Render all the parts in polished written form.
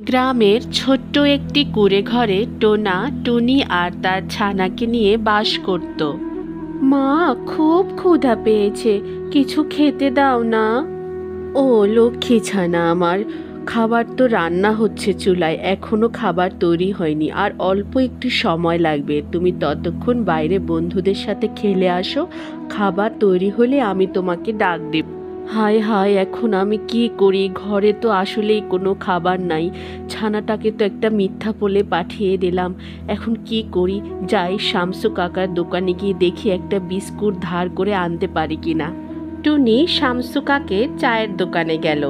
গ্রামের ছোট্ট একটি কুঁড়ে ঘরে টোনা টুনি আর তার ছানাকে নিয়ে বাস করত। মা, খুব ক্ষুধা পেয়েছে, কিছু খেতে দাও না। ও লক্ষ্মী ছানা আমার, খাবার তো রান্না হচ্ছে চুলায়, এখনো খাবার তৈরি হয়নি, আর অল্প একটু সময় লাগবে। তুমি ততক্ষণ বাইরে বন্ধুদের সাথে খেলে আসো, খাবার তৈরি হলে আমি তোমাকে ডাক দেব। হায় হায়, এখন আমি কি করি? ঘরে তো আসলেই কোনো খাবার নাই। ছানাটাকে তো একটা মিথ্যা বলে পাঠিয়ে দিলাম। এখন কি করি? যাই শামসু কাকার দোকানে গিয়ে দেখি একটা বিস্কুট ধার করে আনতে পারি কিনা। টুনি শামসু কাকের চায়ের দোকানে গেল।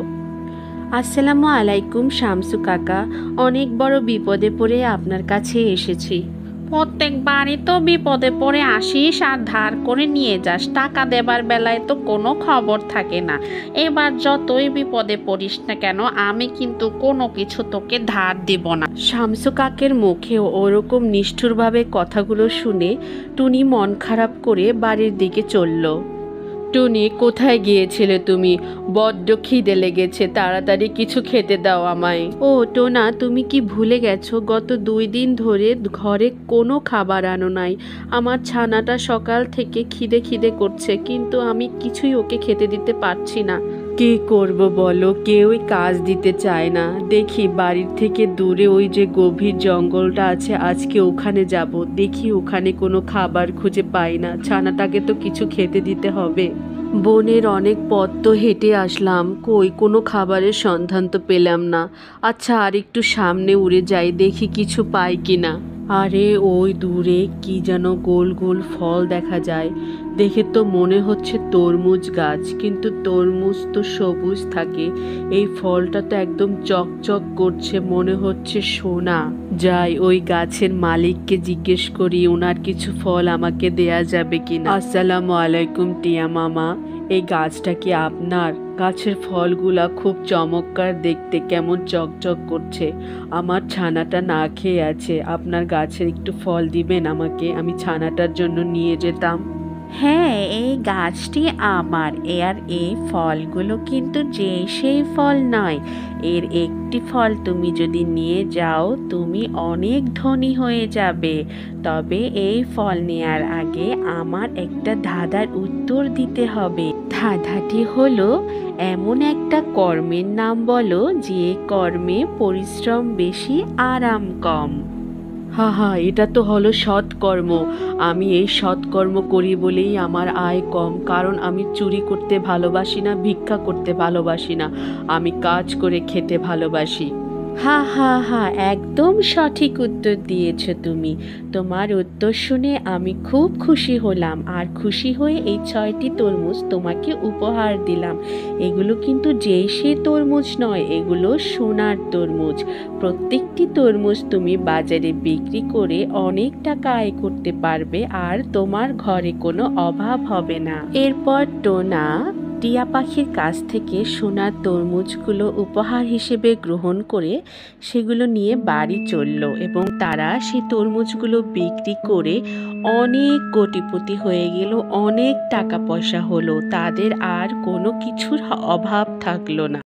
আসসালামু আলাইকুম শামসু কাকা, অনেক বড় বিপদে পড়ে আপনার কাছে এসেছি। প্রত্যেকবারই তো বিপদে পড়ে আসিস আর ধার করে নিয়ে যাস, টাকা দেবার বেলায় তো কোনো খবর থাকে না। এবার যতই বিপদে পড়িস না কেন, আমি কিন্তু কোনো কিছু তোকে ধার দিব না। শামসু কাকের মুখে ওরকম নিষ্ঠুরভাবে কথাগুলো শুনে টুনি মন খারাপ করে বাড়ির দিকে চলল। টুনি, কোথায় গিয়েছিলে তুমি? বড্ড খিদে লেগেছে, তাড়াতাড়ি কিছু খেতে দাও আমায়। ও টোনা, তুমি কি ভুলে গেছো গত 2 দিন ধরে ঘরে কোনো খাবার আনো নাই? আমার ছানাটা সকাল থেকে খিদে খিদে করছে, কিন্তু আমি কিছুই ওকে খেতে দিতে পারছি না। কি করব বলো, কেউই কাজ দিতে চায় না। দেখি বাড়ির থেকে দূরে ওই যে গভীর জঙ্গলটা আছে, আজকে ওখানে যাব, দেখি ওখানে কোনো খাবার খুঁজে পাই না। ছানাটাকে তো কিছু খেতে দিতে হবে। বনের অনেক পথ তো হেঁটে আসলাম, কই কোনো খাবারের সন্ধান তো পেলাম না। আচ্ছা, আর একটু সামনে উড়ে যাই, দেখি কিছু পাই কিনা। আরে ওই দূরে কি যেন গোল গোল ফল দেখা যায়, দেখে তো মনে হচ্ছে তরমুজ গাছ, কিন্তু তরমুজ তো সবুজ থাকে, এই ফলটা তো একদম চকচক করছে, মনে হচ্ছে সোনা। যাই ওই গাছের মালিককে জিজ্ঞেস করি, ওনার কিছু ফল আমাকে দেয়া যাবে কিনা। আসসালামু আলাইকুম টিয়া মামা, এই গাছটা কি আপনার? গাছের ফলগুলা খুব চমৎকার দেখতে, কেমন চকচক করছে। আমার ছানাটা না খেয়ে আছে, আপনার গাছের একটু ফল দিবেন আমাকে, আমি ছানাটার জন্য নিয়ে যেতাম। হ্যাঁ, এই গাছটি আমার, আর এই ফলগুলো কিন্তু যে সেই ফল নয়। এর একটি ফল তুমি যদি নিয়ে যাও, তুমি অনেক ধনী হয়ে যাবে। তবে এই ফল নেয়ার আগে আমার একটা ধাঁধার উত্তর দিতে হবে। ধাঁধাটি হলো, এমন একটা কর্মের নাম বলো যে কর্মে পরিশ্রম বেশি, আরাম কম। হা হা, এটা তো হলো সৎকর্ম। আমি এই সৎকর্ম করি বলেই আমার আয় কম, কারণ আমি চুরি করতে ভালোবাসি না, ভিক্ষা করতে ভালোবাসি না, আমি কাজ করে খেতে ভালোবাসি। হা হা হা, একদম সঠিক উত্তর দিয়েছো তুমি। তোমার উত্তর শুনে আমি খুব খুশি হলাম, আর খুশি হয়ে এই 6টি তরমুজ তোমাকে উপহার দিলাম। এগুলো কিন্তু যেই সে তরমুজ নয়, এগুলো সোনার তরমুজ। প্রত্যেকটি তরমুজ তুমি বাজারে বিক্রি করে অনেক টাকা আয় করতে পারবে, আর তোমার ঘরে কোনো অভাব হবে না। এরপর টোনা টিয়া পাখির কাছ থেকে সোনার তরমুজগুলো উপহার হিসেবে গ্রহণ করে সেগুলো নিয়ে বাড়ি চলল, এবং তারা সেই তরমুজগুলো বিক্রি করে অনেক কোটিপতি হয়ে গেল, অনেক টাকা পয়সা হলো, তাদের আর কোনো কিছুর অভাব থাকলো না।